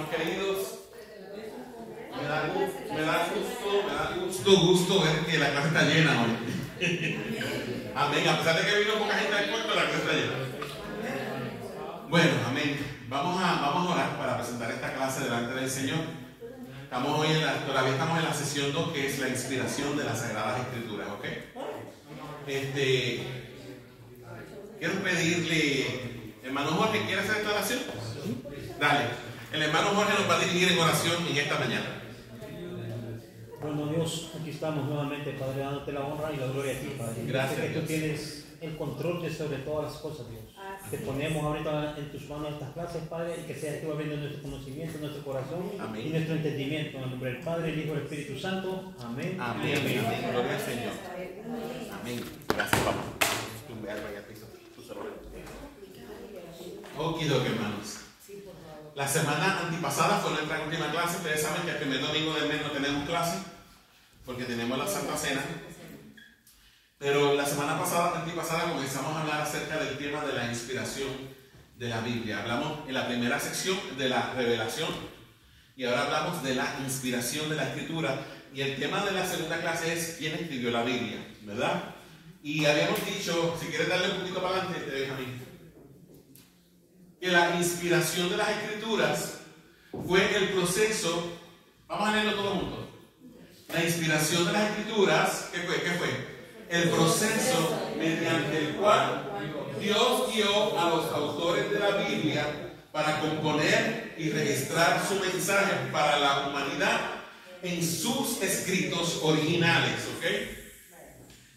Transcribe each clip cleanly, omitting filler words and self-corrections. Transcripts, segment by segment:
hermanos queridos. Me da gusto ver que la clase está llena hoy. Amén. A pesar de que vino poca gente al cuerpo, la clase está llena. Bueno, amén. Vamos a orar para presentar esta clase delante del Señor. Todavía estamos en la sesión 2, que es la inspiración de las Sagradas Escrituras, ¿ok? Quiero pedirle, hermano Jorge, ¿quiere hacer esta oración? Dale. El hermano Jorge nos va a dirigir en oración en esta mañana. Bueno, Dios, aquí estamos nuevamente, Padre, dándote la honra y la gloria a ti, Padre. Gracias, que tú tienes el control de sobre todas las cosas, Dios. Te ponemos ahorita en tus manos estas clases, Padre, y que seas tú abriendo nuestro conocimiento, nuestro corazón. Amén. Y nuestro entendimiento. En el nombre del Padre, el Hijo y el Espíritu Santo. Amén. Amén. Amén. Amén. Gloria al Señor. Amén. Gracias, papá. Okidoki, hermanos. La semana antipasada fue nuestra última clase. Ustedes saben que el primer domingo del mes no tenemos clase porque tenemos la Santa Cena. Pero la semana antipasada comenzamos a hablar acerca del tema de la inspiración de la Biblia. Hablamos en la primera sección de la revelación y ahora hablamos de la inspiración de la Escritura. Y el tema de la segunda clase es quién escribió la Biblia, ¿verdad? Y habíamos dicho, si quieres darle un poquito para adelante, te dejo a mí, que la inspiración de las Escrituras fue el proceso. Vamos a leerlo todo juntos. La inspiración de las Escrituras, ¿qué fue? El proceso mediante el cual Dios guió a los autores de la Biblia para componer y registrar su mensaje para la humanidad en sus escritos originales, ¿ok?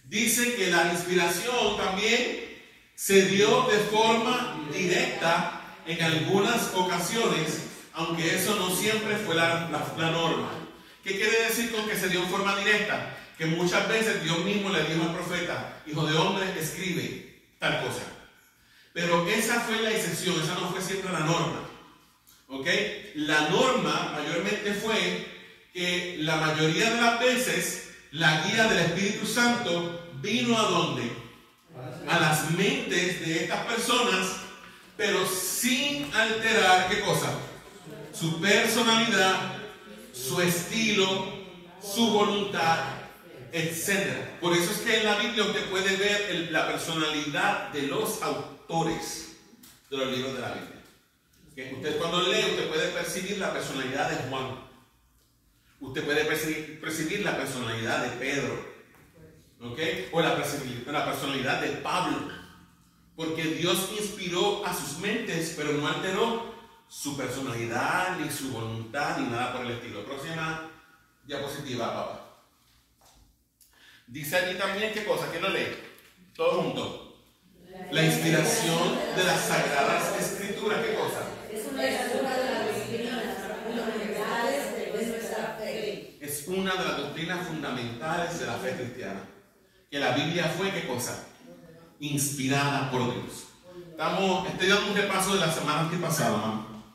Dice que la inspiración también se dio de forma directa en algunas ocasiones, aunque eso no siempre fue la norma. ¿Qué quiere decir con que se dio en forma directa? Que muchas veces Dios mismo le dijo al profeta: hijo de hombre, escribe tal cosa. Pero esa fue la excepción, esa no fue siempre la norma. ¿Ok? La norma mayormente fue que la mayoría de las veces la guía del Espíritu Santo vino ¿a dónde? A las mentes de estas personas, pero sin alterar, ¿qué cosa? Su personalidad, su estilo, su voluntad, etc. Por eso es que en la Biblia usted puede ver la personalidad de los autores de los libros de la Biblia. ¿Okay? Usted cuando lee, usted puede percibir la personalidad de Juan. Usted puede percibir la personalidad de Pedro. ¿Okay? O la personalidad de Pablo. Porque Dios inspiró a sus mentes, pero no alteró su personalidad, ni su voluntad, ni nada por el estilo. Próxima diapositiva, papá. Dice allí también, ¿qué cosa? ¿Quién lo lee? Todos juntos. La inspiración de las Sagradas Escrituras, ¿qué cosa? Es una de las doctrinas fundamentales de nuestra fe. Es una de las doctrinas fundamentales de la fe cristiana. Que la Biblia fue, ¿qué cosa? Inspirada por Dios. Estoy dando un repaso de la semana antipasada, mamá.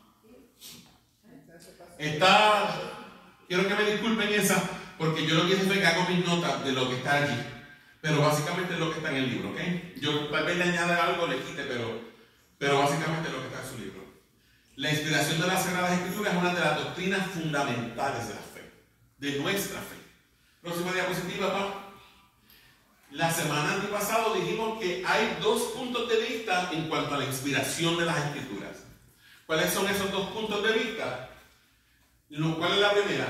Quiero que me disculpen esa, porque yo lo que hice fue que hago mis notas de lo que está allí. Pero básicamente es lo que está en el libro, ¿ok? Yo tal vez le añada algo, le quite, pero básicamente es lo que está en su libro. La inspiración de las Sagradas Escrituras es una de las doctrinas fundamentales de la fe, de nuestra fe. Próxima diapositiva, papá. La semana antipasada dijimos que hay dos puntos de vista en cuanto a la inspiración de las Escrituras. ¿Cuáles son esos dos puntos de vista? ¿Cuál es la primera?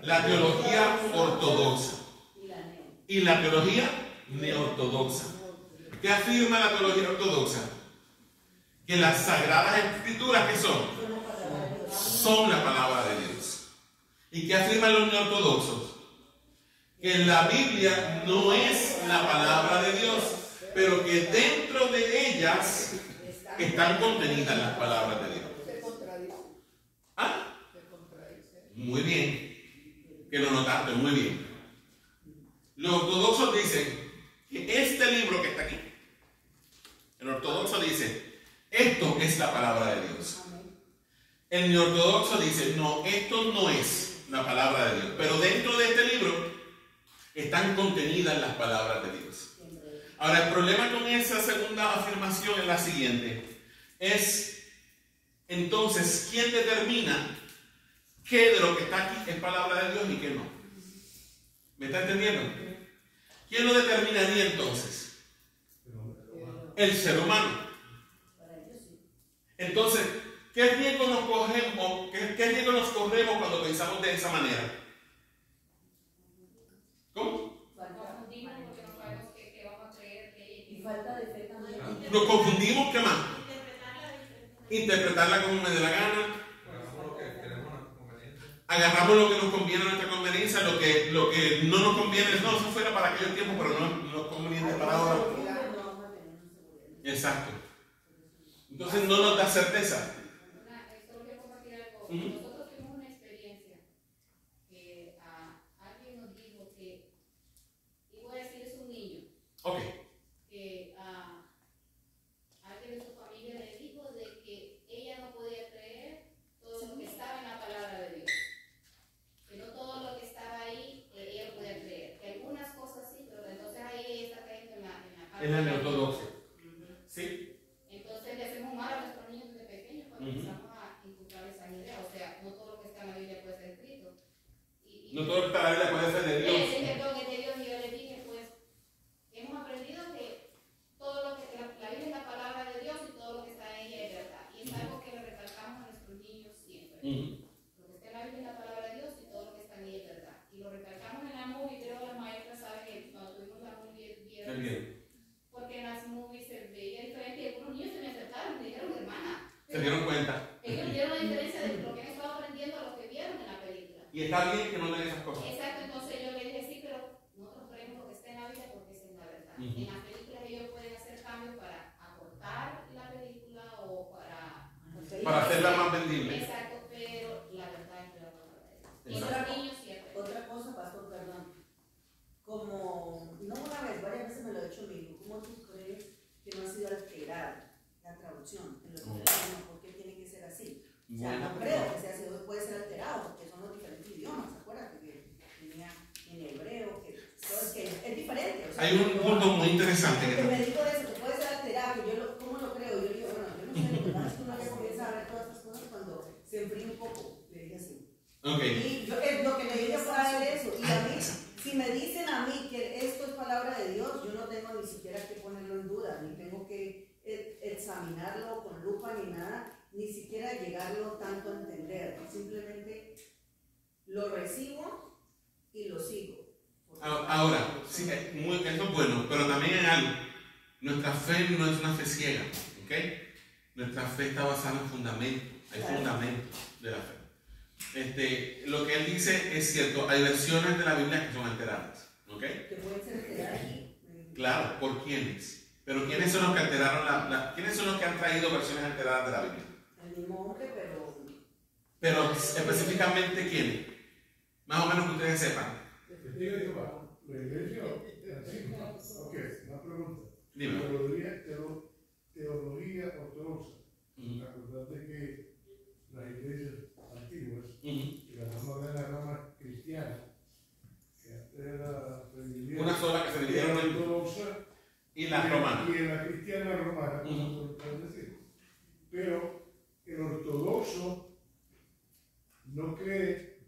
La teología ortodoxa y la teología neortodoxa. ¿Qué afirma la teología ortodoxa? Que las Sagradas Escrituras, ¿qué son? Son la palabra de Dios. ¿Y qué afirman los neortodoxos? Que la Biblia no es la palabra de Dios, pero que dentro de ellas están contenidas las palabras de Dios. ¿Ah? Muy bien, que lo notaste, muy bien. Los ortodoxos dicen que este libro que está aquí, el ortodoxo dice, esto es la palabra de Dios. El neortodoxo dice, no, esto no es la palabra de Dios, pero dentro de este libro están contenidas las palabras de Dios. Ahora, el problema con esa segunda afirmación es la siguiente. Es Entonces, ¿quién determina qué de lo que está aquí es palabra de Dios y qué no? ¿Me está entendiendo? ¿Quién lo determinaría entonces? El ser humano. Entonces, ¿qué riesgo nos cogemos? ¿Qué riesgo nos corremos cuando pensamos de esa manera? ¿Cómo? Nos confundimos, ¿qué más? Interpretarla como me dé la gana. Agarramos lo que nos conviene a nuestra conveniencia, lo que no nos conviene, no, eso fuera para aquel tiempo, pero no es conveniente para ahora. Exacto. Entonces no nos da certeza. Nosotros tuvimos una experiencia que alguien nos dijo que, y voy a decir, es un niño. Ok. Que alguien de su familia le dijo de que ella no podía creer todo lo que estaba en la palabra de Dios. Que no todo lo que estaba ahí ella lo podía creer. Que algunas cosas sí, pero entonces ahí ella está creyendo en la palabra. En la neortodoxia. Sí. Entonces le hacemos mal a nuestros niños desde pequeños cuando empezamos a inculcar esas ideas. O sea, no todo lo que está en la Biblia puede ser escrito. No todo lo que está en la Biblia puede ser de Dios. Es de Dios, y yo le dije, pues, hemos aprendido que todo lo que la Biblia es la palabra de Dios y todo lo que está en ella es verdad. Y es algo que le recalcamos a nuestros niños siempre. Lo que está en la Biblia es la palabra de Dios y todo lo que está en ella es verdad. Y lo recalcamos en la movie, creo que las maestras saben que cuando tuvimos la movie vieron. Porque en las movies se veía diferente y algunos niños se me acercaron y me dijeron, hermana. ¿Se dieron cuenta? Ellos vieron la diferencia de lo que han estado aprendiendo a lo que vieron en la película. Y está bien que no den esas cosas. Exacto, entonces yo le dije, sí, pero nosotros creemos lo que está en la Biblia porque esa es la verdad. En las películas ellos pueden hacer cambios para acortar la película o para hacerla más vendible. Exacto, pero la verdad es la palabra de Dios. Y los niños siempre. Otra cosa, pastor, perdón. Como, no una vez, varias veces me lo ha dicho mi hijo, ¿cómo tú crees que no ha sido alterada la traducción en los italianos? ¿Por qué tiene que ser así? O sea, no creo que sea así, puede ser alterado, porque son los diferentes idiomas, acuérdate que tenía en hebreo, que es diferente. O sea, hay un punto muy interesante. Que me dijo de eso, que puede ser alterado, que ¿cómo lo creo? Yo le digo, bueno, yo no sé, lo que pasa es que uno ya comienza a ver todas estas cosas cuando se enfría un poco, le dije así. Okay. Y yo, lo que me dije fue a ver eso, y a mí, si me dicen a mí que esto es palabra de Dios, yo no tengo ni siquiera que ponerlo en duda, ni tengo que examinarlo con lupa ni nada, ni siquiera llegarlo tanto a entender. Simplemente lo recibo y lo sigo. Ahora, sí, eso es bueno, pero también hay algo. Nuestra fe no es una fe ciega, ¿ok? Nuestra fe está basada en fundamentos, hay fundamentos de la fe. Lo que él dice es cierto, hay versiones de la Biblia que son alteradas, ¿ok? Que pueden ser alteradas. Claro, ¿por quiénes? Pero ¿quiénes son los que alteraron quiénes son los que han traído versiones alteradas de la Biblia? El mismo hombre, pero específicamente ¿quiénes? Más o menos que ustedes sepan. La iglesia antigua. Ok, una pregunta. Dime. Teología ortodoxa. Acordate que las iglesias antiguas y la más moderna rama cristiana, que antes era una sola que se dividieron en ortodoxa y la romana. Y en la cristiana romana, como puedes decir. Pero el ortodoxo no cree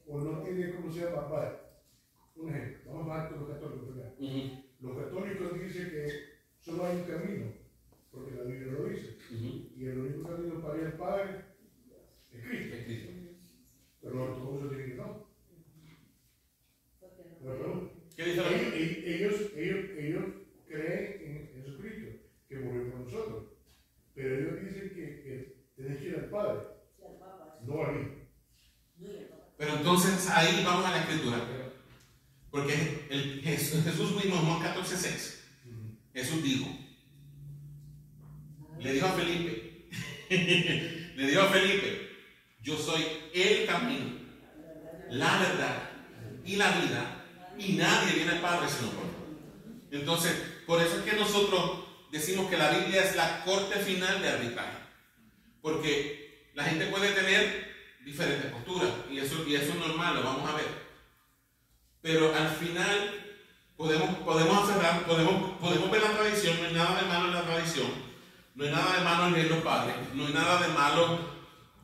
o no tiene, ¿cómo se llama? Padre. Un ejemplo, vamos a hablar con los católicos primero. Los católicos dicen que solo hay un camino, porque la Biblia lo dice. Y el único camino para ir al Padre es Cristo. Pero los ortodoxos dicen que no. ¿Qué dice ellos creen en Jesucristo, que murió por nosotros. Pero ellos dicen que tenés que ir al Padre, no al Hijo. Pero entonces ahí vamos a la escritura. Porque Jesús mismo en Juan 14:6, Jesús dijo, le dijo a Felipe, yo soy el camino, la verdad y la vida, y nadie viene al Padre sino por mí. Entonces, por eso es que nosotros decimos que la Biblia es la corte final de arbitraje, porque la gente puede tener diferentes posturas, y eso es normal, lo vamos a ver. Pero al final podemos ver la tradición, no hay nada de malo en la tradición, No hay nada de malo en leer los padres, no hay nada de malo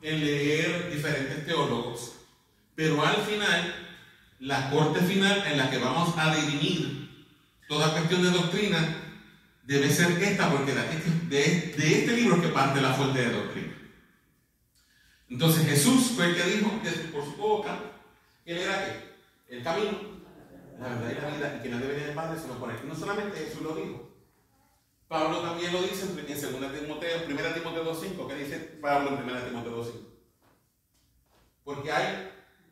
en leer diferentes teólogos, pero al final, la corte final en la que vamos a dirimir toda cuestión de doctrina debe ser esta, porque de este libro que parte la fuente de doctrina. Entonces Jesús fue el que dijo que por su boca, él era ¿qué? El camino, la verdad y la vida, y que nadie venía del Padre sino por él. Y no solamente Jesús lo dijo, Pablo también lo dice en 1 Timoteo 2.5, que dice Pablo en 1 Timoteo 2.5. Porque hay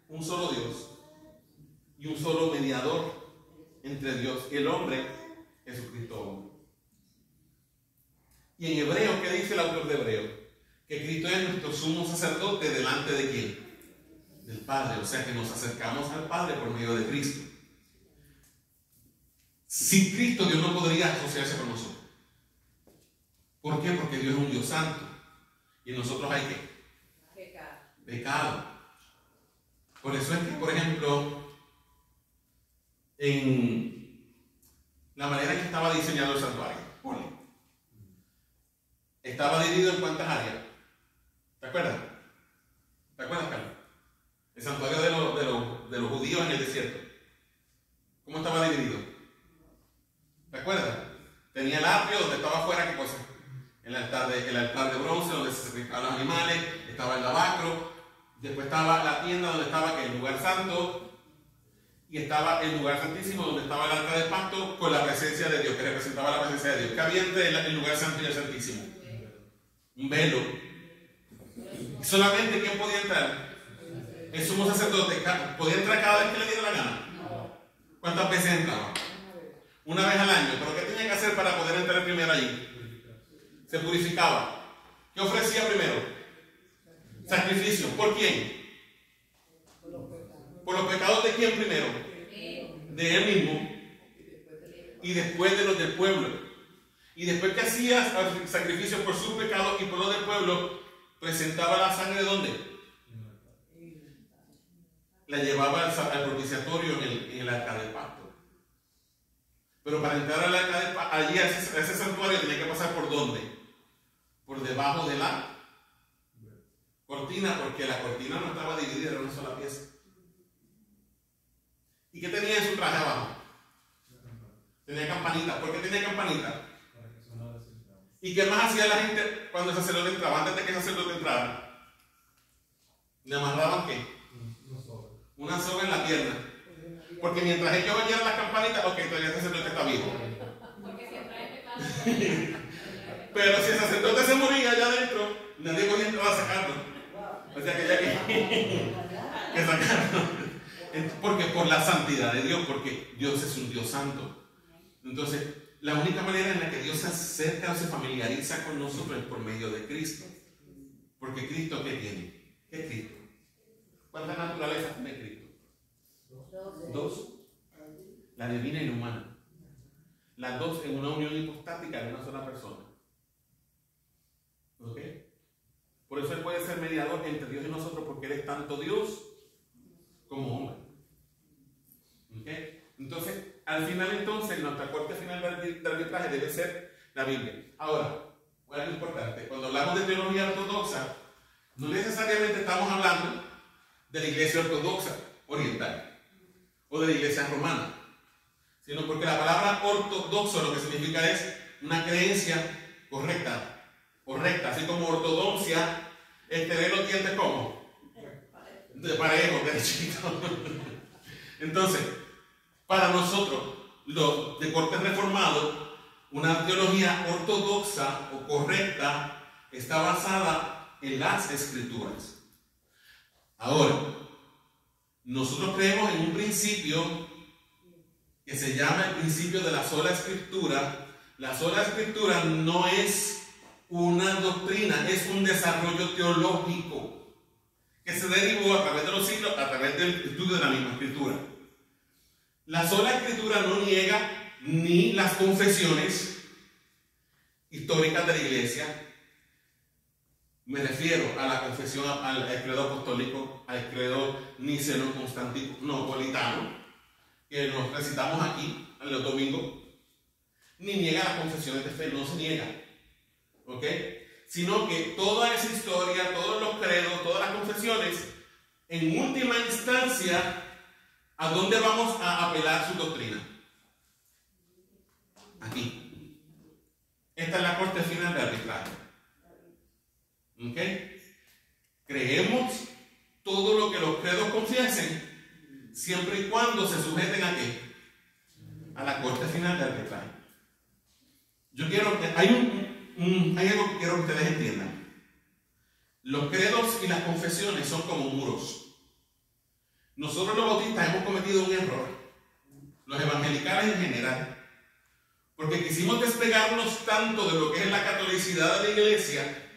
un solo Dios y un solo mediador entre Dios y el hombre, Jesucristo hombre. Y en Hebreos, ¿qué dice el autor de Hebreos? Que Cristo es nuestro sumo sacerdote delante de ¿quién? Del Padre. O sea que nos acercamos al Padre por medio de Cristo. Sin Cristo Dios no podría asociarse con nosotros. ¿Por qué? Porque Dios es un Dios santo. Y en nosotros hay ¿qué? Pecado. Por eso es que, por ejemplo, en la manera en que estaba diseñado el santuario, estaba dividido en cuántas áreas. ¿Te acuerdas? ¿Te acuerdas, Carlos? El santuario de los judíos en el desierto. ¿Cómo estaba dividido? ¿Te acuerdas? Tenía el atrio donde estaba afuera, ¿qué cosa? El altar de bronce donde se sacrificaban los animales, estaba el lavacro, después estaba la tienda donde estaba el lugar santo, y estaba el lugar santísimo donde estaba el arca del pacto con la presencia de Dios, que representaba la presencia de Dios. ¿Qué había entre el lugar santo y el santísimo? Un velo. ¿Y solamente quién podía entrar? El sumo sacerdote. ¿Podía entrar cada vez que le diera la gana? ¿Cuántas veces entraba? Una vez al año. ¿Pero qué tenía que hacer para poder entrar primero allí? Se purificaba. ¿Qué ofrecía primero? Sacrificio. ¿Por quién? ¿Por los pecados de quién primero? De él mismo. Y después de los del pueblo. Y después que hacía sacrificios por sus pecados y por los del pueblo, presentaba la sangre ¿de dónde? La llevaba al propiciatorio en el arca del pacto. Pero para entrar al arca del pacto, allí a ese santuario tenía que pasar ¿por dónde? Por debajo de la cortina, porque la cortina no estaba dividida, era una sola pieza. ¿Y qué tenía en su traje abajo? Tenía campanita. ¿Por qué tenía campanita? ¿Y qué más hacía la gente cuando el sacerdote entraba? Antes de que el sacerdote entrara, ¿le amarraban qué? Una soga en la pierna. Porque mientras ellos oyeran las campanitas, ok, todavía el sacerdote está vivo. Porque siempre hay pecado. Pero si el sacerdote se moría allá adentro, nadie podía entrar a sacarlo. O sea que ya que sacarlo. Porque por la santidad de Dios, porque Dios es un Dios santo. Entonces, la única manera en la que Dios se acerca o se familiariza con nosotros es por medio de Cristo. Porque Cristo, ¿qué tiene? ¿Qué es Cristo? ¿Cuántas naturalezas tiene Cristo? Dos. La divina y la humana. Las dos en una unión hipostática de una sola persona. ¿Ok? Por eso Él puede ser mediador entre Dios y nosotros, porque Él es tanto Dios como hombre. ¿Ok? Entonces, al final entonces, nuestra corte final de arbitraje debe ser la Biblia. Ahora, algo importante, cuando hablamos de teología ortodoxa, no necesariamente estamos hablando de la iglesia ortodoxa oriental o de la iglesia romana, sino porque la palabra ortodoxo lo que significa es una creencia correcta o recta, así como ortodoncia es tener los dientes como de parejo, derechito. Entonces, para nosotros, los de corte reformado, una teología ortodoxa o correcta está basada en las Escrituras. Ahora, nosotros creemos en un principio que se llama el principio de la sola Escritura. La sola Escritura no es una doctrina, es un desarrollo teológico que se derivó a través de los siglos, a través del estudio de la misma Escritura. La sola Escritura no niega ni las confesiones históricas de la Iglesia. Me refiero a la confesión, al credo apostólico, al credo niceno-constantinopolitano, que nos recitamos aquí en los domingos. Ni niega las confesiones de fe, no se niega. ¿ok? Sino que toda esa historia, todos los credos, todas las confesiones, en última instancia, ¿a dónde vamos a apelar su doctrina? Aquí. Esta es la corte final de arbitraje. ¿Ok? Creemos todo lo que los credos confiesen, siempre y cuando se sujeten a ¿qué? A la corte final de arbitraje. Yo quiero que hay algo que quiero que ustedes entiendan. Los credos y las confesiones son como muros. Nosotros los bautistas hemos cometido un error, los evangelicales en general, porque quisimos despegarnos tanto de lo que es la catolicidad de la iglesia,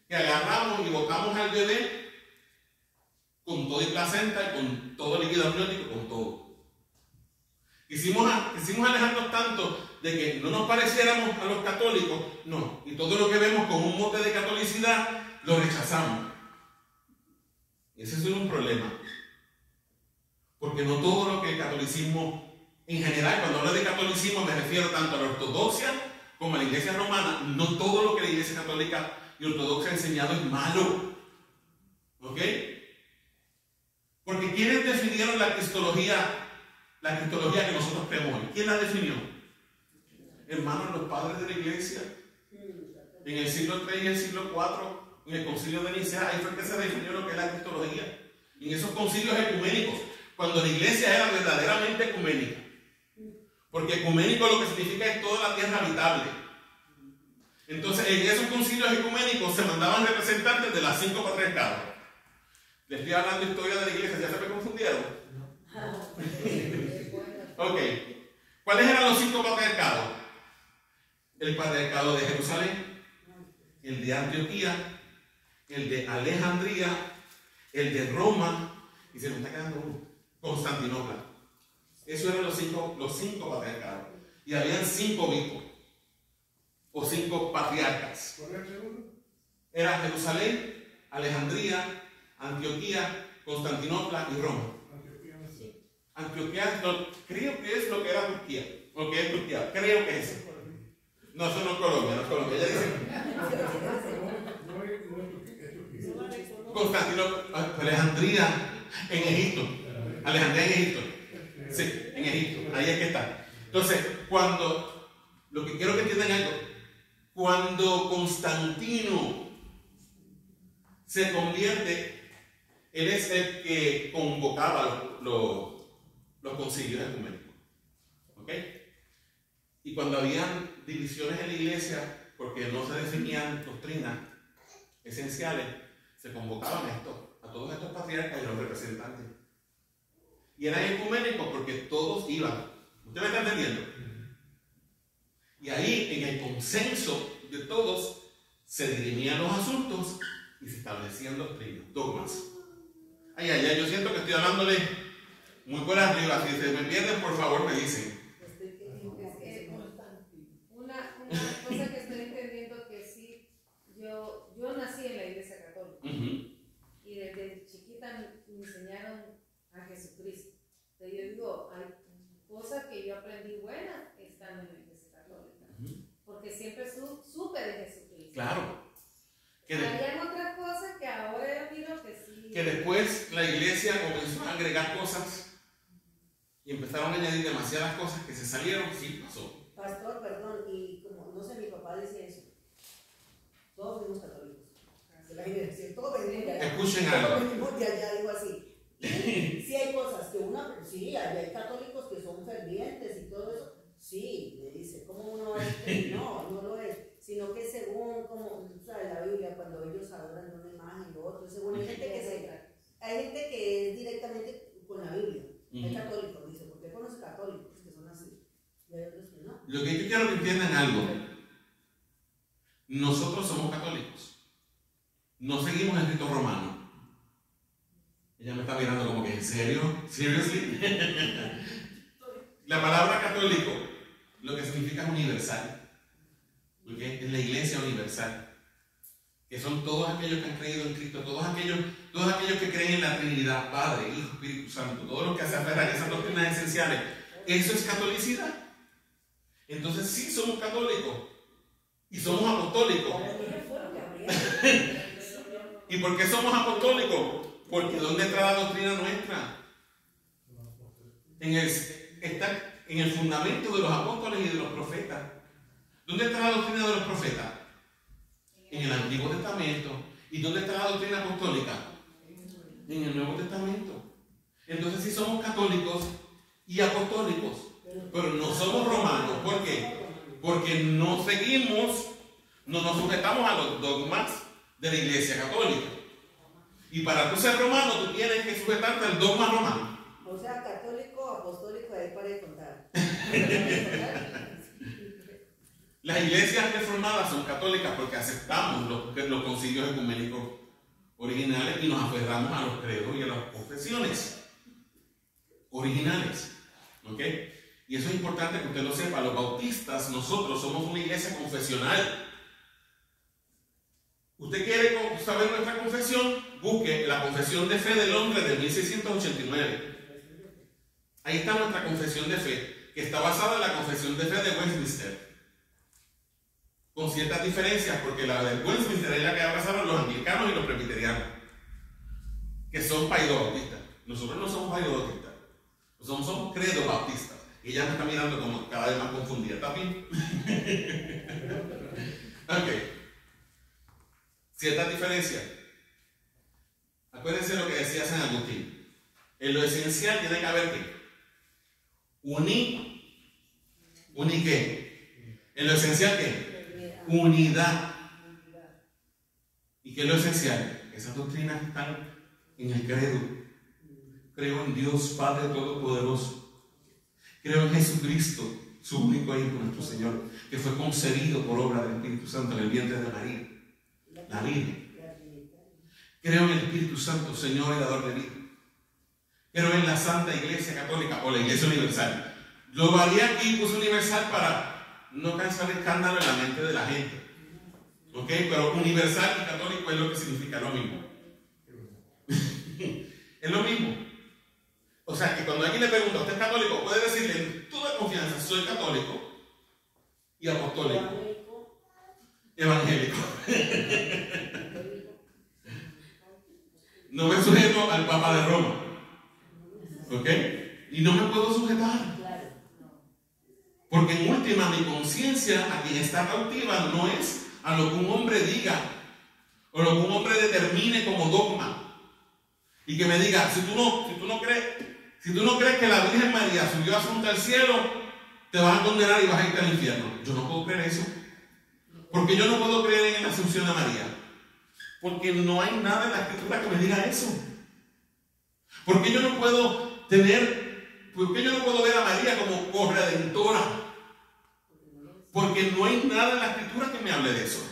que agarramos y botamos al bebé con todo y placenta y con todo líquido amniótico, con todo. Quisimos alejarnos tanto de que no nos pareciéramos a los católicos, no, y todo lo que vemos con un mote de catolicidad lo rechazamos. Y ese es un problema, porque no todo lo que el catolicismo en general, cuando hablo de catolicismo me refiero tanto a la ortodoxia como a la iglesia romana. No todo lo que la iglesia católica y ortodoxa ha enseñado es malo, ¿ok? Porque ¿quiénes definieron la cristología que nosotros creemos hoy? ¿Quién la definió? Hermanos, los padres de la iglesia, en el siglo III y el siglo IV, en el concilio de Nicea, ahí fue que se definió lo que es la cristología. En esos concilios ecuménicos, cuando la iglesia era verdaderamente ecuménica. Porque ecuménico lo que significa es toda la tierra habitable. Entonces, en esos concilios ecuménicos se mandaban representantes de las 5 patriarcados. Les estoy hablando de historia de la iglesia, ¿ya se me confundieron? Ok. ¿Cuáles eran los 5 patriarcados? El patriarcado de Jerusalén, el de Antioquía, el de Alejandría, el de Roma, y se me está quedando uno, Constantinopla. Esos eran los cinco patriarcados. Y habían 5 obispos, o 5 patriarcas. ¿Cuál era el segundo? Era Jerusalén, Alejandría, Antioquía, Constantinopla y Roma. Antioquía, creo que es lo que era Turquía. Lo que es Turquía, creo que es eso. No, eso no es Colombia, no es Colombia. Ella dice Constantinopla, Alejandría en Egipto. Alejandría en Egipto. Sí, en Egipto. Ahí es que está. Entonces, lo que quiero que entiendan algo, cuando Constantino se convierte, él es el que convocaba los concilios ecuménicos. ¿Ok? Y cuando habían divisiones en la iglesia, porque no se definían doctrinas esenciales, se convocaban a todos estos patriarcas y los representantes. Y eran ecuménicos porque todos iban. ¿Usted me está entendiendo? Y ahí, en el consenso de todos, se dirimían los asuntos y se establecían doctrinas, dogmas. Ay, yo siento que estoy hablándole muy por arriba. Si se me pierden, por favor, me dicen. Una cosa que estoy entendiendo que sí, yo nací en la iglesia católica. Y desde chiquita me enseñaron a Jesucristo. Entonces yo digo, hay cosas que yo aprendí buenas estando en la iglesia católica. Porque siempre supe de Jesucristo. Claro. Habían otras cosas que ahora yo miro que sí. Que después la iglesia comenzó a agregar cosas y empezaron a añadir demasiadas cosas que se salieron. Sí, pasó. Pastor, perdón, y como, no sé, mi papá dice eso. Todos fuimos católicos. Todos venimos de allá. Escuchen algo. Todos venimos de allá, digo así. Sí hay cosas que sí, hay católicos que son fervientes y todo eso. Sí, me dice, ¿cómo uno es? No lo es. Sino que según, como, ¿sabes? La Biblia, cuando ellos adoran una imagen y lo otro, según hay gente que es directamente con la Biblia. Hay católicos, dice, porque conoce católicos que son así. Y hay otros que no. Lo que yo quiero que entiendan algo. Nosotros somos católicos. No seguimos el rito romano. Ella me está mirando como que, ¿en serio? ¿Seriously? La palabra católico lo que significa es universal. ¿Okay? Es la iglesia universal. Que son todos aquellos que han creído en Cristo, todos aquellos que creen en la Trinidad, Padre, Hijo, Espíritu Santo, todos los que se aferran a esas doctrinas esenciales. Eso es catolicidad. Entonces sí somos católicos. Y somos apostólicos. ¿Y por qué somos apostólicos? Porque ¿dónde está la doctrina nuestra? Está en el fundamento de los apóstoles y de los profetas. ¿Dónde está la doctrina de los profetas? En el Antiguo Testamento. ¿Y dónde está la doctrina apostólica? En el Nuevo Testamento. Entonces sí somos católicos y apostólicos, pero no somos romanos. ¿Por qué? Porque no nos sujetamos a los dogmas de la Iglesia Católica. Y para tú ser romano, tú tienes que sujetarte al dogma romano. O sea, católico, apostólico, ahí para de contar. Las iglesias reformadas son católicas porque aceptamos los concilios ecuménicos originales y nos aferramos a los credos y a las confesiones originales. ¿Ok? Y eso es importante que usted lo sepa. Los bautistas, nosotros somos una iglesia confesional. ¿Usted quiere saber nuestra confesión? Busque la Confesión de Fe de Londres de 1689. Ahí está nuestra confesión de fe, que está basada en la Confesión de Fe de Westminster. Con ciertas diferencias, porque la de Westminster es la que abrazaron los anglicanos y los presbiterianos, que son paidobautistas. Nosotros no somos paidobautistas, nosotros somos credo bautistas. Y ella me está mirando como cada vez más confundida. ¿Está bien? Ok. Ciertas diferencias. Acuérdense lo que decía San Agustín. En lo esencial tiene que haber ¿qué? ¿Uni qué? En lo esencial ¿qué? Unidad. ¿Y qué es lo esencial? Esas doctrinas están en el credo. Creo en Dios Padre Todopoderoso. Creo en Jesucristo, su único Hijo, nuestro Señor, que fue concebido por obra del Espíritu Santo en el vientre de María, la Virgen. Creo en el Espíritu Santo, Señor y dador de vida. Creo en la Santa Iglesia Católica o la Iglesia Universal. Lo varié aquí, puse universal para no causar escándalo en la mente de la gente. ¿Ok? Pero universal y católico es lo que significa lo mismo. Es lo mismo. O sea, que cuando alguien le pregunta, ¿usted es católico? Puede decirle en toda confianza, soy católico y apostólico. Evangélico. No me sujeto al Papa de Roma. ¿Ok? Y no me puedo sujetar. Porque en última, mi conciencia a quien está cautiva no es a lo que un hombre diga o lo que un hombre determine como dogma. Y que me diga, si tú no crees que la Virgen María subió asunta al cielo, te vas a condenar y vas a irte al infierno. Yo no puedo creer eso. Porque yo no puedo creer en la asunción de María. Porque no hay nada en la Escritura que me diga eso. Porque yo no puedo ver a María como corredentora. Porque no hay nada en la Escritura que me hable de eso.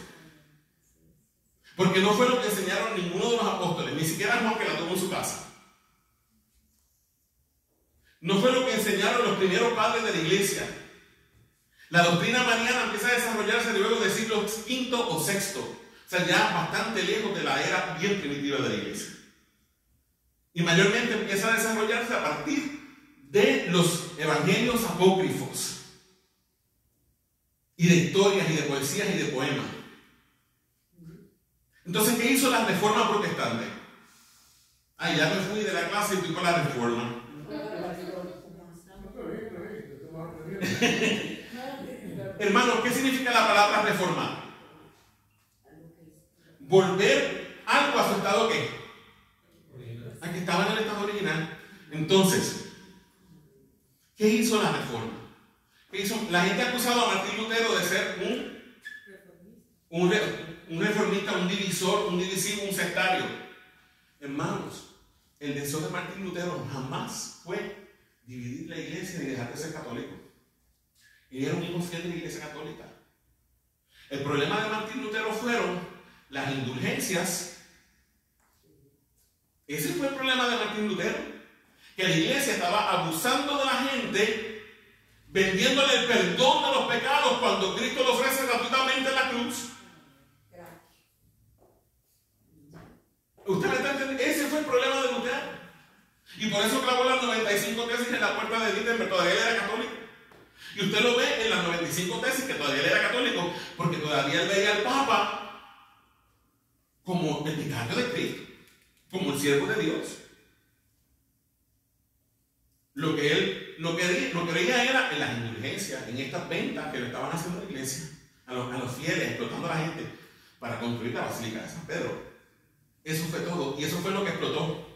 Porque no fue lo que enseñaron ninguno de los apóstoles, ni siquiera Juan, que la tuvo en su casa. No fue lo que enseñaron los primeros padres de la iglesia. La doctrina mariana empieza a desarrollarse luego del siglo V o VI. O sea, ya bastante lejos de la era bien primitiva de la iglesia. Y mayormente empieza a desarrollarse a partir de los evangelios apócrifos. Y de historias, y de poesías, y de poemas. Entonces, ¿qué hizo la Reforma protestante? Ay, ya me fui de la clase y estoy con la Reforma. Hermanos, ¿qué significa la palabra reformar? Volver algo a su estado ¿qué? A que estaba en el estado original. Entonces, ¿qué hizo la Reforma? ¿Qué hizo? La gente ha acusado a Martín Lutero de ser un reformista, un divisor, un divisivo, un sectario. Hermanos, el deseo de Martín Lutero jamás fue dividir la iglesia y dejar de ser católico. Él era un hijo fiel de la iglesia católica. El problema de Martín Lutero fueron las indulgencias. Ese fue el problema de Martín Lutero. Que la iglesia estaba abusando de la gente, vendiéndole el perdón de los pecados cuando Cristo lo ofrece gratuitamente en la cruz. ¿Usted me está entendiendo? Ese fue el problema de Lutero. Y por eso clavó las 95 tesis en la puerta de Wittenberg. Todavía él era católico. Y usted lo ve en las 95 tesis que todavía él era católico, porque todavía todavía él veía al Papa como el vicario de Cristo, como el siervo de Dios. Lo que él no creía era en las indulgencias, en estas ventas que le estaban haciendo a la iglesia, a los fieles, explotando a la gente para construir la Basílica de San Pedro. Eso fue todo, y eso fue lo que explotó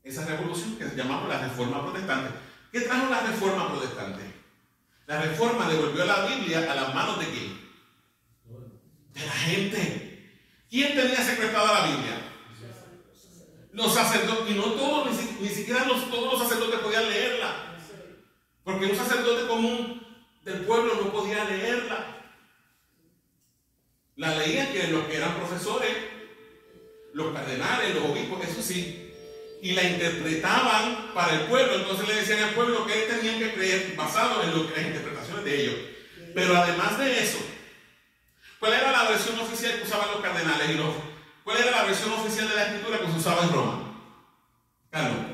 esa revolución que llamamos la Reforma Protestante. ¿Qué trajo la Reforma Protestante? La Reforma devolvió la Biblia a las manos de ¿quién? De la gente. ¿Quién tenía secretada la Biblia? Los sacerdotes, y no todos, ni siquiera todos los sacerdotes podían leerla, porque un sacerdote común del pueblo no podía leerla. La leían que los que eran profesores, los cardenales, los obispos, eso sí, y la interpretaban para el pueblo. Entonces le decían al pueblo que ellos tenían que creer basado en las interpretaciones de ellos. Pero además de eso, ¿cuál era la versión oficial que usaban los cardenales? ¿Cuál era la versión oficial de la escritura que se usaba en Roma? Carlos.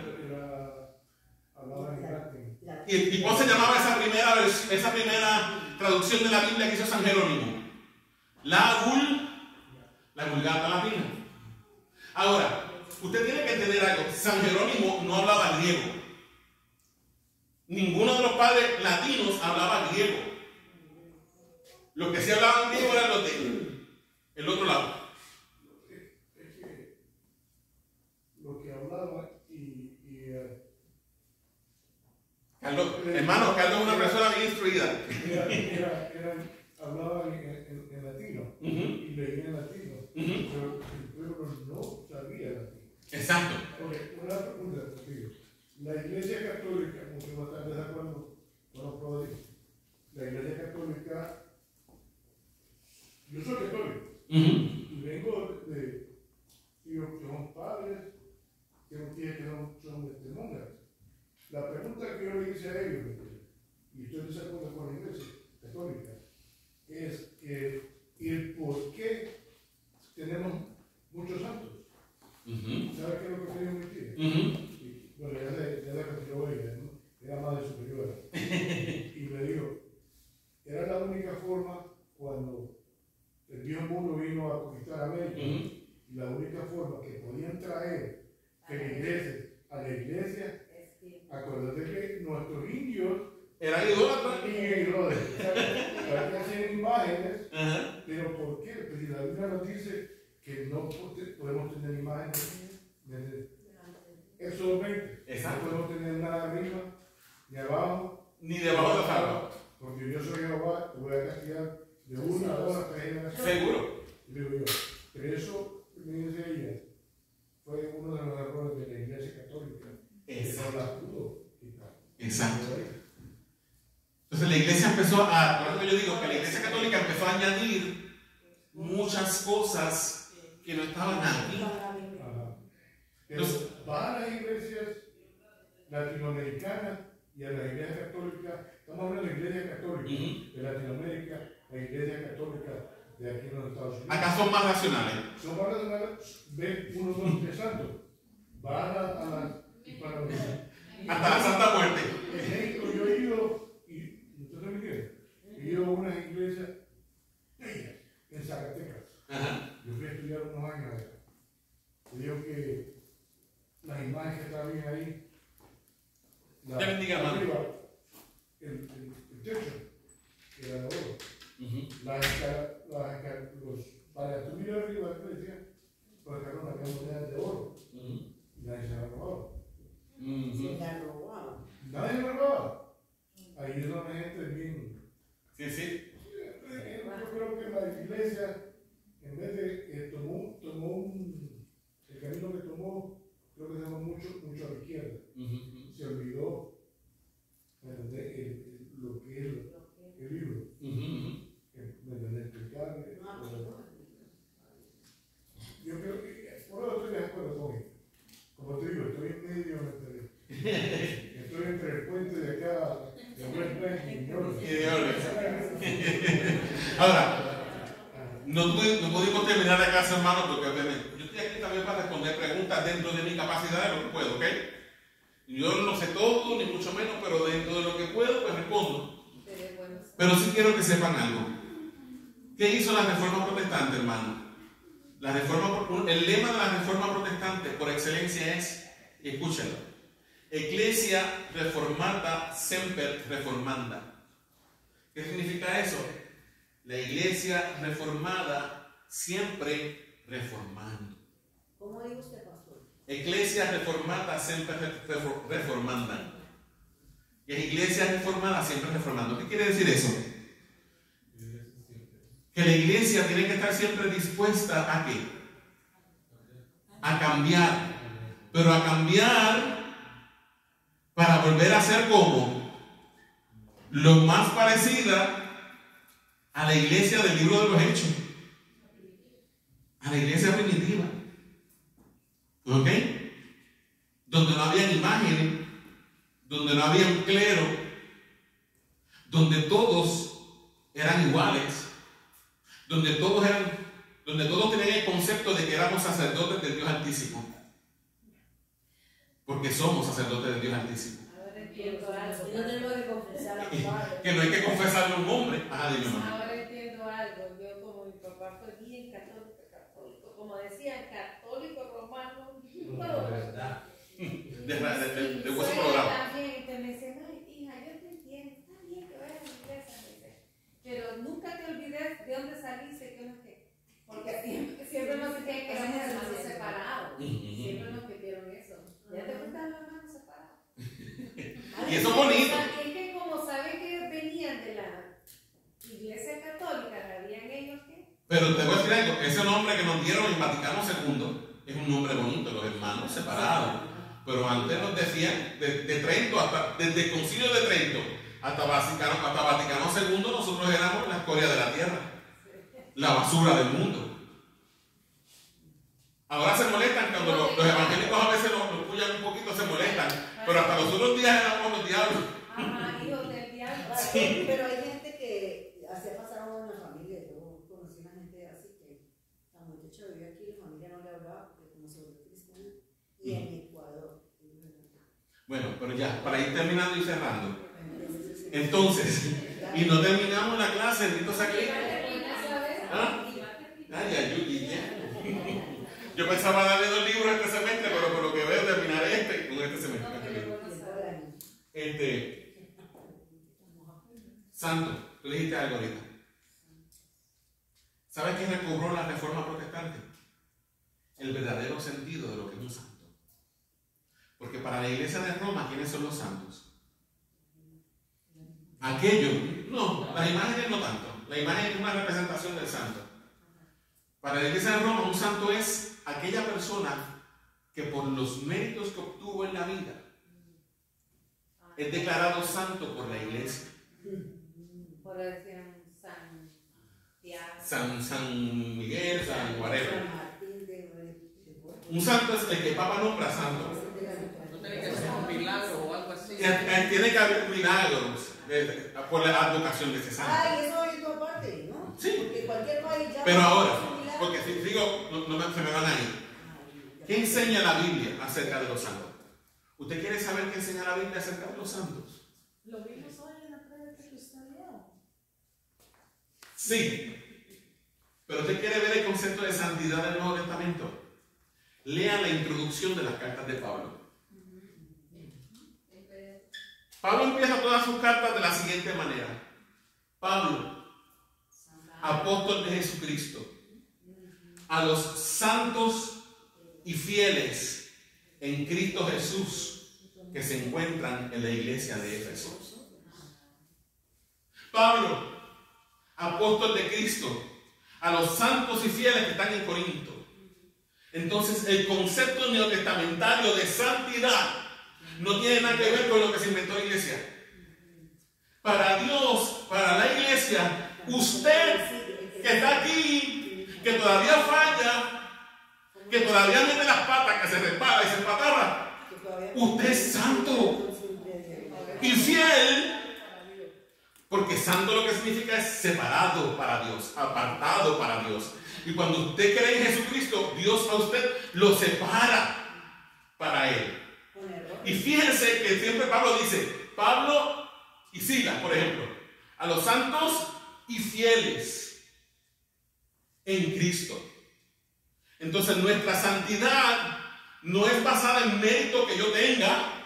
¿Y cómo se llamaba esa primera traducción de la Biblia que hizo San Jerónimo? La Vulgata Latina. Ahora, usted tiene que entender algo. San Jerónimo no hablaba griego. Ninguno de los padres latinos hablaba griego. Los que sí hablaban griego eran los del otro lado. Carlos, hermano, Carlos es una persona bien instruida. Hablaban en latino y leían en latino, pero el pueblo no sabía latino. Exacto. Okay, una pregunta, tío. La Iglesia Católica, muchos no están de acuerdo con los padres, la Iglesia Católica, yo soy católico y vengo de tíos que son padres, tengo tías que son monjas. La pregunta que yo le hice a ellos, y estoy de acuerdo con la Iglesia Católica, es el por qué tenemos muchos santos. ¿Sabes qué es lo que me dio mentira? Bueno, ya la repitió ella, ¿no? Era madre superiora. Y me dijo, era la única forma cuando el viejo mundo vino a conquistar América, y la única forma que podían traer a la iglesia, acuérdate que nuestros indios eran idólatras. Para que hacen imágenes, pero ¿por qué? Pues si la Biblia nos dice que no podemos tener imágenes de Éxodo 20. Exacto. No podemos tener nada arriba, ni abajo, ni debajo de la tabla. Porque yo soy Jehová, te voy a castigar de 1 a 2 a 3 generaciones. Seguro. Y digo yo, pero eso, me dice ella, fue uno de los errores de la Iglesia Católica. Que no la pudo quitar. Exacto. Entonces la iglesia empezó por eso yo digo que la Iglesia Católica empezó a añadir muchas cosas que no estaban aquí. Entonces, va a las iglesias latinoamericanas y a la Iglesia Católica, estamos hablando de la Iglesia Católica de Latinoamérica, la Iglesia Católica de aquí en los Estados Unidos. Acá son más racionales. Son más racionales, ven 1, 2, 3 santos. Va a la hasta la Santa Muerte. Ejemplo, yo he ido, y ustedes me entienden, he ido a unas iglesias bellas en Zacatecas. Yo fui a estudiar unos años allá. Te digo que las imágenes que estaban ahí, Te bendiga, arriba, el techo era de oro. Los para tu vida arriba de la iglesia, pues sacaron las monedas de oro. Y nadie se la robaba. Nadie se la robaba. Ahí es donde la gente es bien. Sí. Yo creo que la iglesia, en vez de tomó el camino que tomó, creo que se tomó mucho a la izquierda. Se olvidó de lo que es el libro. De explicarle. Yo creo que por eso estoy de acuerdo con él. Como te digo, estoy en medio estoy entre el puente de acá, de West Bank y de Orleans. Ahora, no pudimos terminar la clase, hermano, porque yo estoy aquí también para responder preguntas dentro de mi capacidad de lo que puedo, ¿ok? Yo no sé todo, ni mucho menos, pero dentro de lo que puedo, pues respondo. Pero sí quiero que sepan algo. ¿Qué hizo la Reforma Protestante, hermano? El lema de la Reforma Protestante por excelencia es, y escúchenlo, Ecclesia Reformata Semper Reformanda. ¿Qué significa eso? La iglesia reformada siempre reformando. ¿Cómo dijo usted, pastor? Ecclesia Reformata Semper Reformanda. Y iglesia reformada siempre reformando. ¿Qué quiere decir eso? Que la iglesia tiene que estar siempre dispuesta ¿a qué? A cambiar. Pero a cambiar para volver a ser como lo más parecida a la iglesia del libro de los Hechos. A la iglesia primitiva. ¿Ok? Donde no habían imágenes, donde no había un clero, donde todos eran iguales, donde todos tenían el concepto de que éramos sacerdotes del Dios Altísimo. Porque somos sacerdotes del Dios Altísimo. No tenemos que confesar a los padres. Que no hay que confesarle a un hombre. Ahora entiendo algo. Yo, como mi papá fue bien católico, como decían, católico romano, de vuestro suena programa. también, te me dice, ay, hija, yo te entiendo, está bien que vayas a la iglesia, me dice, pero nunca te olvides de dónde saliste, que no que, porque siempre nos decían que éramos hermanos separados, siempre nos pidieron eso, ya te gustan los hermanos separados. Y eso es bonito. Es que como saben que venían de la iglesia católica, ¿sabían ellos qué? Pero te voy a decir algo, ese nombre que nos dieron en Vaticano II es un nombre bonito, los hermanos separados. Pero antes nos decían, de Trento, desde el Concilio de Trento hasta Vaticano II, nosotros éramos la escoria de la tierra, la basura del mundo. Ahora se molestan cuando los evangélicos a veces nos puyan un poquito, se molestan, pero hasta los otros días éramos los diablos. Ajá, hijos del diablo. Sí. Pero hay gente que así ha pasado en la familia. Yo conocí una gente así que la muchacha vivía aquí, la familia no le hablaba porque como se volvió cristiana. Y en Ecuador. Bueno, pero ya, para ir terminando y cerrando. Entonces, y no terminamos la clase, bendito sea Cristo. ¿Ah? Ay, ayúdame. Yo pensaba darle 2 libros este semestre, pero por lo que veo terminaré con este semestre. Santo, tú dijiste algo ahorita. ¿Sabes quién recobró la Reforma Protestante? El verdadero sentido de lo que es un santo. Porque para la iglesia de Roma, ¿quiénes son los santos? Aquellos, no, las imágenes no tanto. La imagen es una representación del santo. Para la iglesia de Roma, un santo es aquella persona que por los méritos que obtuvo en la vida es declarado santo por la iglesia. Por decir San Miguel, San whatever. Un santo es el que el Papa nombra santo. No tiene que ser un milagro o algo así. Tiene que haber milagros por la advocación de ese santo. Ay, eso es tu parte, ¿no? Sí. Porque cualquier país ya. Pero ahora, porque si digo, se me van a ir. ¿Qué enseña la Biblia acerca de los santos? ¿Usted quiere saber qué enseña la Biblia acerca de los santos? Lo vimos hoy en la prueba que usted leo. Sí. Pero usted quiere ver el concepto de santidad del Nuevo Testamento. Lea la introducción de las cartas de Pablo. Pablo empieza todas sus cartas de la siguiente manera. Pablo, apóstol de Jesucristo, a los santos y fieles en Cristo Jesús que se encuentran en la iglesia de Éfeso. Pablo, apóstol de Cristo, a los santos y fieles que están en Corinto. Entonces, el concepto neotestamentario de santidad no tiene nada que ver con lo que se inventó la iglesia. Para Dios, para la iglesia, usted que está aquí, que todavía falla, que todavía mete las patas, que se resbala y se empatarra, usted es santo y fiel. Porque santo lo que significa es separado para Dios, apartado para Dios. Y cuando usted cree en Jesucristo, Dios a usted lo separa para Él. Y fíjense que siempre Pablo dice, Pablo y Silas, por ejemplo, a los santos y fieles en Cristo. Entonces nuestra santidad no es basada en mérito que yo tenga,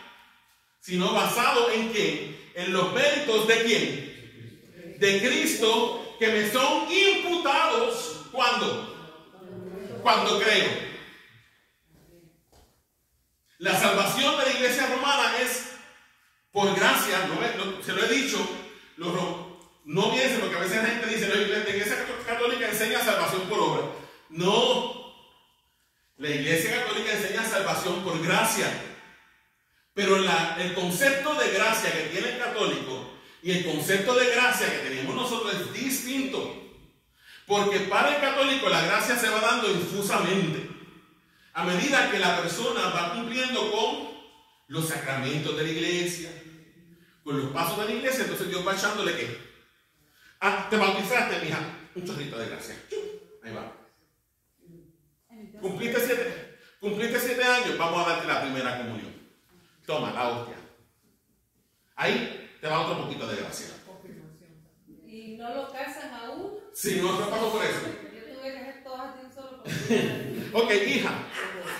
sino basado en ¿qué? En los méritos de ¿quién? De Cristo, que me son imputados cuando creo. La salvación de la iglesia romana es por gracia, se lo he dicho, no piensen, porque a veces la gente dice, la iglesia católica enseña salvación por obra. No, la iglesia católica enseña salvación por gracia. Pero el concepto de gracia que tiene el católico y el concepto de gracia que tenemos nosotros es distinto. Porque para el católico la gracia se va dando infusamente. A medida que la persona va cumpliendo con los sacramentos de la iglesia, con los pasos de la iglesia, entonces Dios va echándole ¿qué? Ah, te bautizaste, mija, un chorrito de gracia. Ahí va. Cumpliste 7 años, vamos a darte la primera comunión. Toma, la hostia. Ahí te va otro poquito de gracia. ¿Y no lo casan aún? Sí, no pasó por eso. Yo tuve que hacer todas de un solo. Ok, hija,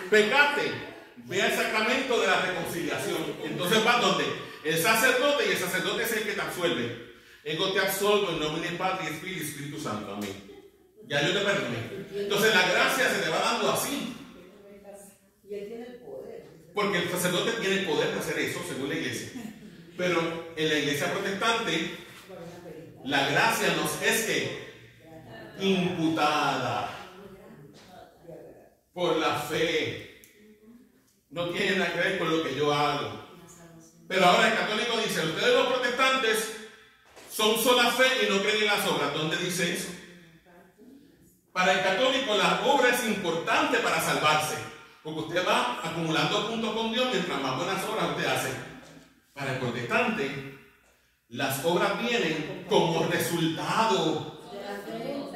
pecaste, ve al sacramento de la reconciliación. Entonces va donde el sacerdote, y el sacerdote es el que te absuelve. Ego te absolvo en nomine Patri, Espíritu Santo. Amén. Ya yo te perdoné. Entonces la gracia se te va dando así. Y él tiene el poder. Porque el sacerdote tiene el poder de hacer eso, según la iglesia. Pero en la iglesia protestante, la gracia nos es que imputada por la fe. No tiene nada que ver con lo que yo hago. Pero ahora el católico dice, ustedes los protestantes son sola fe y no creen en las obras. ¿Dónde dice eso? Para el católico la obra es importante para salvarse. Porque usted va acumulando puntos con Dios mientras más buenas obras usted hace. Para el protestante, las obras vienen como resultado.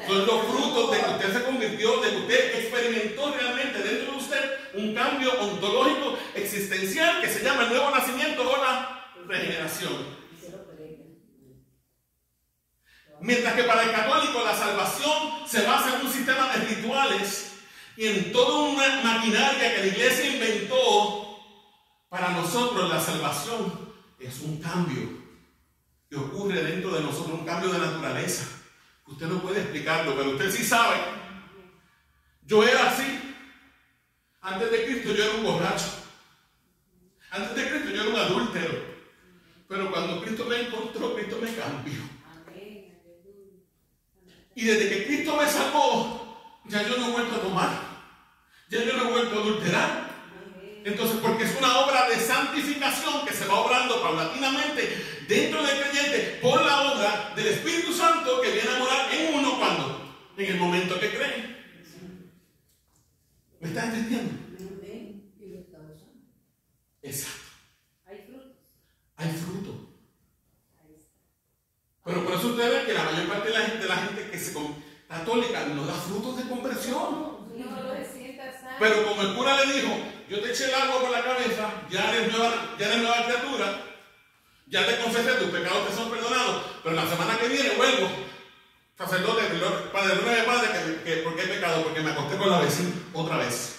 Son los frutos de que usted se convirtió, de que usted experimentó realmente dentro de usted un cambio ontológico existencial que se llama el nuevo nacimiento o la regeneración. Mientras que para el católico la salvación se basa en un sistema de rituales y en toda una maquinaria que la iglesia inventó. Para nosotros la salvación es un cambio que ocurre dentro de nosotros, un cambio de naturaleza. Usted no puede explicarlo, pero usted sí sabe. Yo era así. Antes de Cristo yo era un borracho. Antes de Cristo yo era un adúltero. Pero cuando Cristo me encontró, Cristo me cambió. Y desde que Cristo me salvó, ya yo no he vuelto a tomar. Ya yo no he vuelto a adulterar. Entonces, porque es una obra de santificación que se va obrando paulatinamente dentro del creyente por la obra del Espíritu Santo que viene a morar en uno cuando, en el momento que cree. ¿Me está entendiendo? Exacto. Hay fruto. Pero por eso usted ve que la mayor parte de la gente que se católica no da frutos de conversión. Pero como el cura le dijo, yo te eché el agua por la cabeza, ya eres nueva criatura, ya te confesé, tus pecados te son perdonados, pero la semana que viene vuelvo, sacerdote, padre, ¿por qué he pecado? Porque me acosté con la vecina otra vez.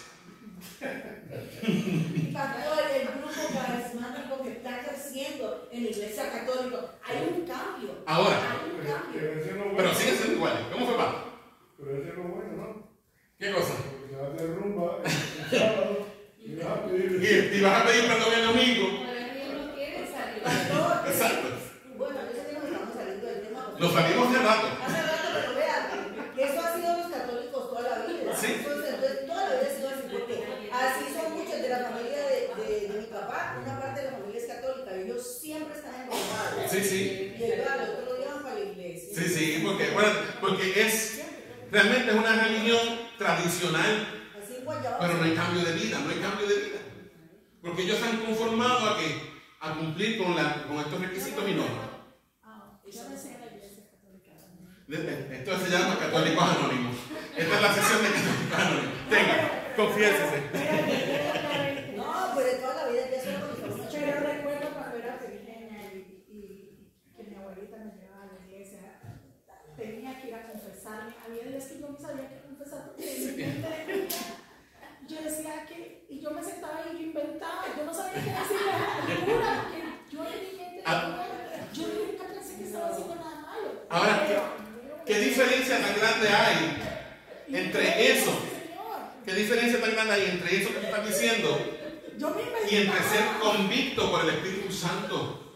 El grupo carismático que está creciendo en la iglesia católica, hay un cambio. Ahora, hay un cambio. Pero siguen siendo iguales. ¿Cómo fue, papá? Pero ese es lo bueno, ¿no? ¿Qué cosa? Porque se va a hacer rumba el sábado y vas a pedir. Y vas a pedir perdón el domingo. Exacto. Bueno, yo sé que nos estamos saliendo del tema. Nos salimos de rato. Hace rato, pero vean, que eso ha sido los católicos toda la vida. Sí. Entonces, toda la vida ha sido así, porque así son muchos de la familia de mi papá, una parte de la familia es católica, y ellos siempre están embromados. Sí, sí. Y ellos al otro día van para la iglesia. Sí, sí, porque es realmente es una religión tradicional, pero no hay cambio de vida, porque ellos se han conformado a cumplir con estos requisitos y normas. Esto se llama Católicos Anónimos. Esta es la sesión de Católicos Anónimos. Tenga, confiésese. No, pues de toda la vida ya son con mi Yo recuerdo cuando era pequeña y que mi abuelita me llevaba a la iglesia. tenía que ir a confesarme. Había días que yo me sabía que confesar porque en mi mente de niña yo decía que, y yo me sentaba y yo inventaba, yo no sabía qué decir, locura, porque yo en mi mente de niña, yo nunca pensé que estaba haciendo nada malo. Ahora, ¿qué diferencia tan grande hay entre eso? ¿Qué diferencia tan grande hay entre eso que tú estás diciendo y entre ser convicto por el Espíritu Santo?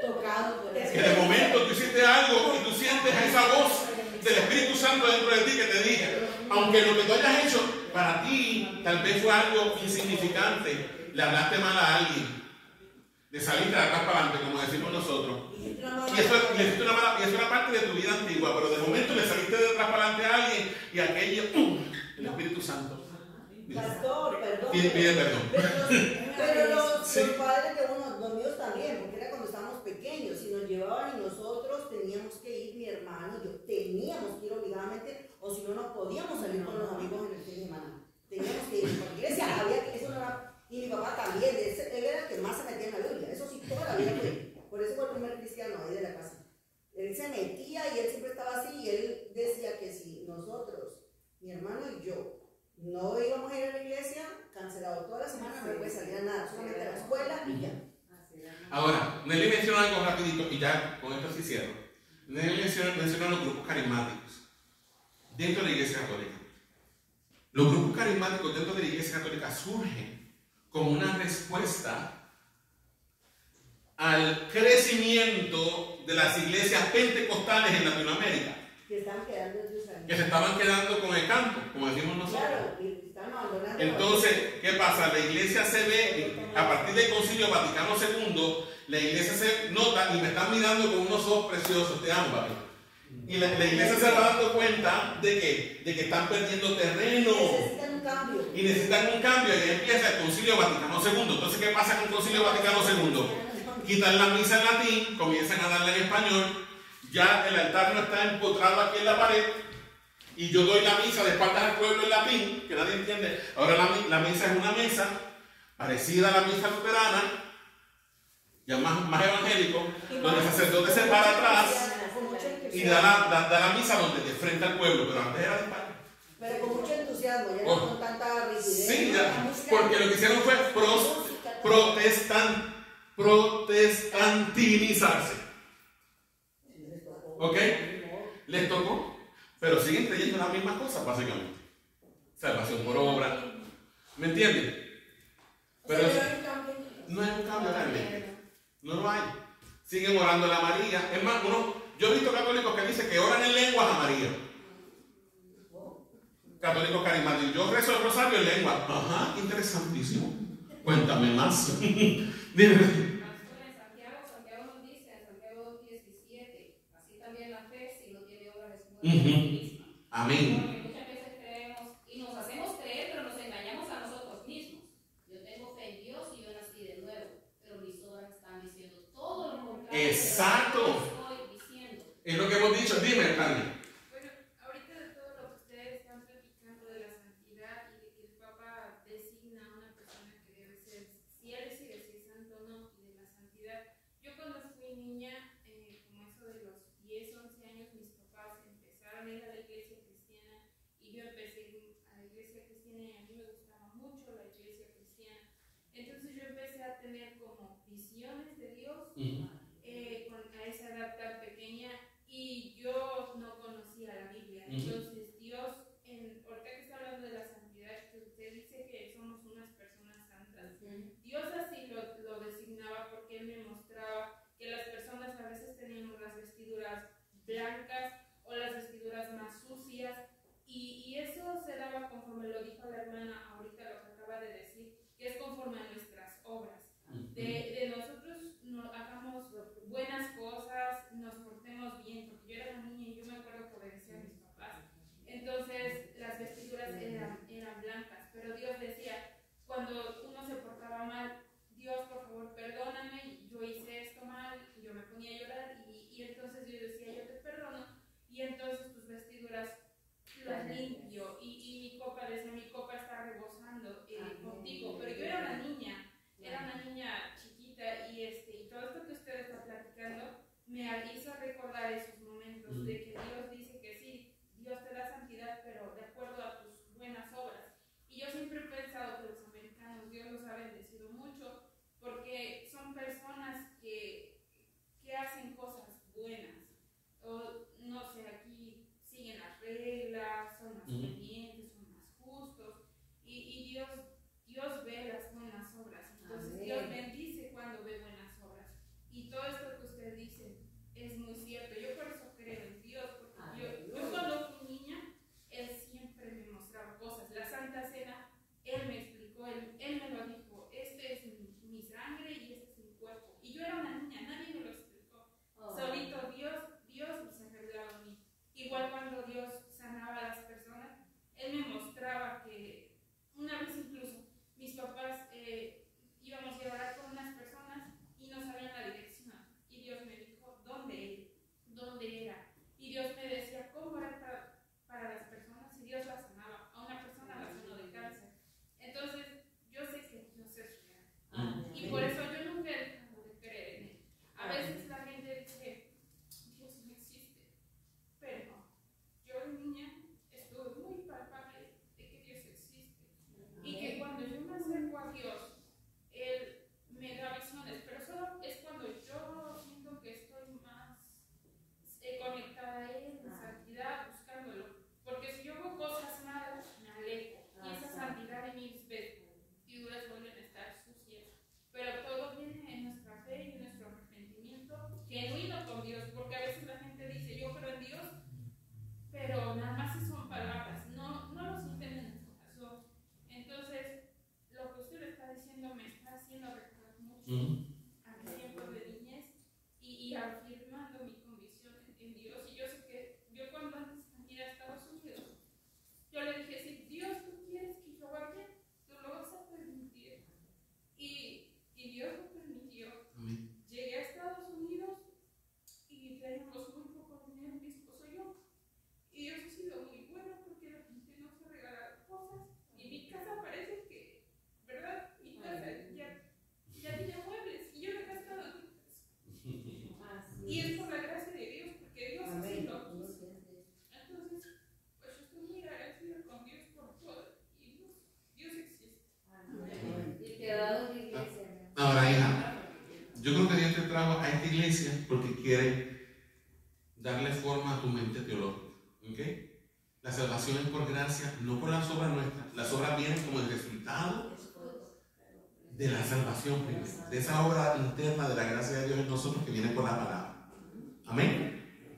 Tocado por eso. Que de momento tú hiciste algo y tú sientes esa voz del Espíritu Santo dentro de ti que te dice, aunque lo que tú hayas hecho para ti tal vez fue algo insignificante, le hablaste mal a alguien, le saliste de atrás para adelante, como decimos nosotros. Y eso era parte de tu vida antigua, pero de momento le saliste de atrás para adelante a alguien y aquello, el Espíritu Santo. Pastor, perdón. Pide perdón. Pero los padres de uno, los míos también, porque era cuando estábamos pequeños, y nos llevaban y nosotros teníamos que ir, mi hermano y yo, teníamos que ir obligadamente, o si no, no podíamos salir con los amigos en el fin de semana. Teníamos que ir a la iglesia, había que, eso no era, y mi papá también, él era el que más se metía en la Biblia, eso sí, toda la vida fue. Por eso fue el primer cristiano ahí de la casa. Él se metía y él siempre estaba así, y él decía que si nosotros, mi hermano y yo, no íbamos a ir a la iglesia, cancelado toda la semana, no puede salir a nada, solamente a la escuela y ya. Ahora, Nelly menciona algo rapidito y ya con esto sí cierro. Nelly menciona los grupos carismáticos dentro de la iglesia católica. Los grupos carismáticos dentro de la iglesia católica surgen como una respuesta al crecimiento de las iglesias pentecostales en Latinoamérica. Que se estaban quedando con el canto, como decimos nosotros. Entonces, ¿qué pasa? La iglesia se ve, a partir del Concilio Vaticano II, la iglesia se nota, y me están mirando con unos ojos preciosos, te amo, papi. Y la iglesia se va dando cuenta de que están perdiendo terreno. Necesitan un cambio. Y necesitan un cambio, y ahí empieza el Concilio Vaticano II. Entonces, ¿qué pasa con el Concilio Vaticano II? Quitan la misa en latín, comienzan a darla en español. Ya el altar no está empotrado aquí en la pared y yo doy la misa de espaldas al pueblo en latín, que nadie entiende. Ahora la misa es una mesa parecida a la misa luterana, ya más evangélico, donde el sacerdote se para atrás y da la misa donde de frente al pueblo, pero antes era de espaldas. Pero con mucho entusiasmo, ya no con tanta rigidez. Sí, porque lo que hicieron fue protestantinizarse. ¿Ok? Les tocó, pero siguen creyendo las mismas cosas, básicamente. Salvación por obra. ¿Me entienden? Pero no hay un cambio realmente. No lo hay. Siguen orando a la María. Es más, yo he visto católicos que dicen que oran en lenguas a María. Católicos carismáticos. Yo rezo el rosario en lengua. Ajá, interesantísimo. Cuéntame más. Dime. Amén. Porque muchas veces creemos y nos hacemos creer, pero nos engañamos a nosotros mismos. Yo tengo fe en Dios y yo nací de nuevo, pero mis obras están diciendo todo lo contrario. Exacto. De lo que estoy diciendo. Es lo que hemos dicho. Dime, Tania. Bueno, ahorita de todo lo que ustedes están platicando de la santidad y de que el Papa designa a una persona que debe ser, si él decide si es santo o no, y de la santidad. Yo cuando fui niña, como eso de los 10, 11 años, mis papás empezaron a ir a la iglesia cristiana y yo empecé a la iglesia cristiana y a mí me gustaba mucho la iglesia cristiana. Entonces yo empecé a tener como visiones de Dios a esa edad tan pequeña y yo no conocía la Biblia. Entonces Dios, ahorita que está hablando de la santidad, que usted dice que somos unas personas santas, Dios así lo designaba porque Él me mostraba que las personas a veces teníamos las vestiduras blancas o las vestiduras más sucias y eso se daba conforme lo dijo la hermana ahorita lo que acaba de decir, que es conforme a nuestras obras. De nosotros hagamos buenas cosas, nos portemos bien, porque yo era una niña y yo me acuerdo que obedecía a mis papás. Entonces las vestiduras eran blancas, pero Dios decía, cuando uno se portaba mal, Dios, por favor, perdóname, yo hice esto mal, yo me ponía a llorar y entonces yo decía, yo te perdono, y entonces tus vestiduras las limpio, y mi copa, decía, mi copa está rebosando contigo, pero yo era una niña chiquita, y todo esto que usted está platicando me hizo recordar esos momentos de que Dios a mi tiempo de niñez y afirmando mi convicción en Dios. Y yo sé que yo cuando antes de ir a Estados Unidos, yo le dije, si Dios tú quieres que yo vaya, tú lo vas a permitir. Y Dios lo permitió. Llegué a Estados Unidos y teníamos muy poco dinero, mi esposo y yo. Y Dios ha sido muy bueno porque la gente nos ha regalado cosas. Y mi casa parece que, ¿verdad? Mi casa ya tiene muebles y yo no he gastado ni un peso. Y es por la gracia de Dios, porque Dios así lo quiso. Entonces, pues yo estoy muy agradecida con Dios por todo. Y Dios existe. Y te ha dado una iglesia. Ahora, hija, yo creo que Dios te trajo a esta iglesia porque quiere darle forma a tu mente teológica. ¿Okay? La salvación es por gracia, no por las obras nuestras. Las obras vienen como el resultado de la salvación primero, de esa obra interna de la gracia de Dios en nosotros que viene por la palabra. Amén.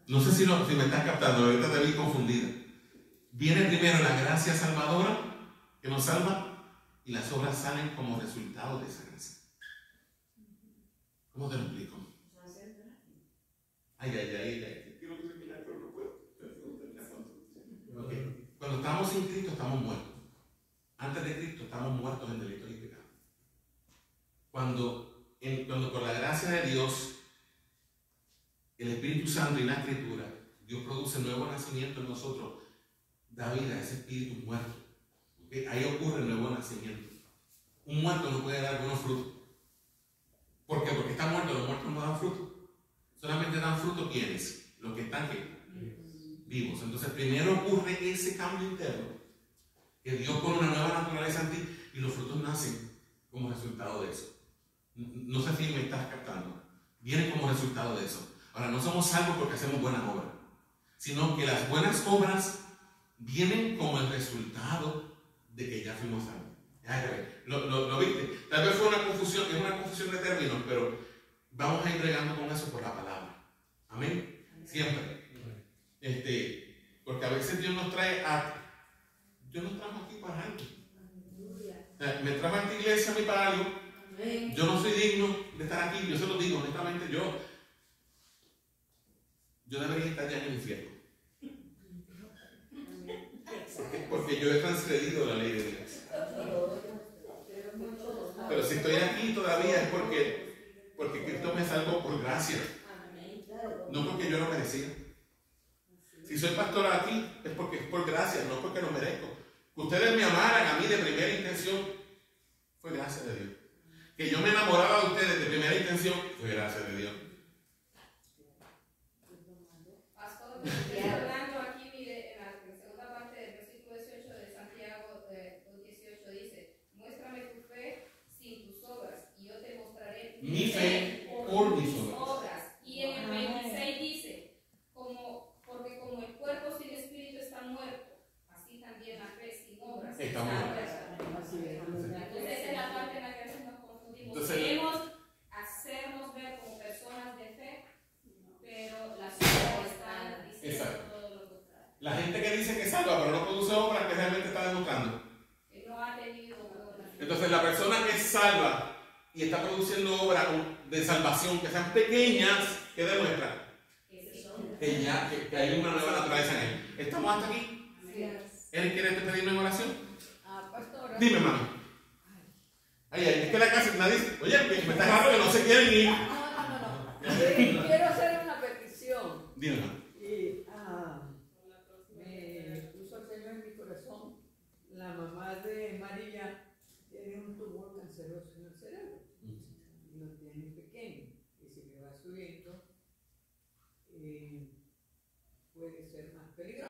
No sé si me estás captando, ahorita te vi confundida. Viene primero la gracia salvadora que nos salva y las obras salen como resultado de esa gracia. ¿Cómo te lo explico? Ay. Quiero terminar, pero no puedo. Okay. Cuando estamos sin Cristo estamos muertos. Antes de Cristo estamos muertos en delitos y pecados. Cuando por la gracia de Dios, el Espíritu Santo y la Escritura, Dios produce nuevo nacimiento en nosotros, da vida a ese espíritu muerto. ¿Okay? Ahí ocurre el nuevo nacimiento. Un muerto no puede dar buenos frutos. ¿Por qué? Porque está muerto, los muertos no dan fruto. Solamente dan fruto ¿quiénes? Los que están vivos. Entonces primero ocurre ese cambio interno, que Dios pone una nueva naturaleza en ti y los frutos nacen como resultado de eso. No sé si me estás captando. Viene como resultado de eso. Ahora, no somos salvos porque hacemos buenas obras, sino que las buenas obras vienen como el resultado de que ya fuimos salvos. ¿Lo viste? Tal vez fue una confusión, es una confusión de términos, pero vamos a ir bregando con eso por la palabra. Amén. Siempre. Porque a veces Dios nos trae Dios nos trajo aquí para algo. Me trajo a esta iglesia a mí para algo. Yo no soy digno de estar aquí, yo se lo digo honestamente, yo debería estar ya en el infierno. Porque yo he transgredido la ley de Dios. Pero si estoy aquí todavía es porque Cristo me salvó por gracia, no porque yo lo merecía. Si soy pastor aquí es porque es por gracia, no porque lo merezco. Que ustedes me amaran a mí de primera intención fue gracia de Dios. Que yo me enamoraba de ustedes de primera intención fue gracia de Dios. Pastor, estoy hablando aquí, mire, en la segunda parte del versículo 18 de Santiago 2:18 dice: muéstrame tu fe sin tus obras, y yo te mostraré mi fe por mis obras. Y en el 26 dice: porque como el cuerpo sin espíritu está muerto, así también la fe sin obras está muerta. Entonces esa es la parte en la que a veces nos confundimos. Entonces, queremos hacernos ver como personas de fe, pero las obras están diciendo todo lo contrario. La gente que dice que salva pero no produce obras, que realmente está demostrando. Que no ha tenido obras. Entonces la persona que salva y está produciendo obras de salvación que sean pequeñas, ¿qué demuestra? Que hay una nueva naturaleza en él. ¿Estamos hasta aquí? ¿Él quiere pedirme en oración? Pastora. Dime, mami. Es que la casa nadie dice, oye, me está raro que no se quieren ir. No. Quiero hacer una petición. Dime, mami. Me puso el Señor en mi corazón. La mamá de María tiene un tumor canceroso en el cerebro. Y lo tiene pequeño. Y si le va subiendo, puede ser más peligroso.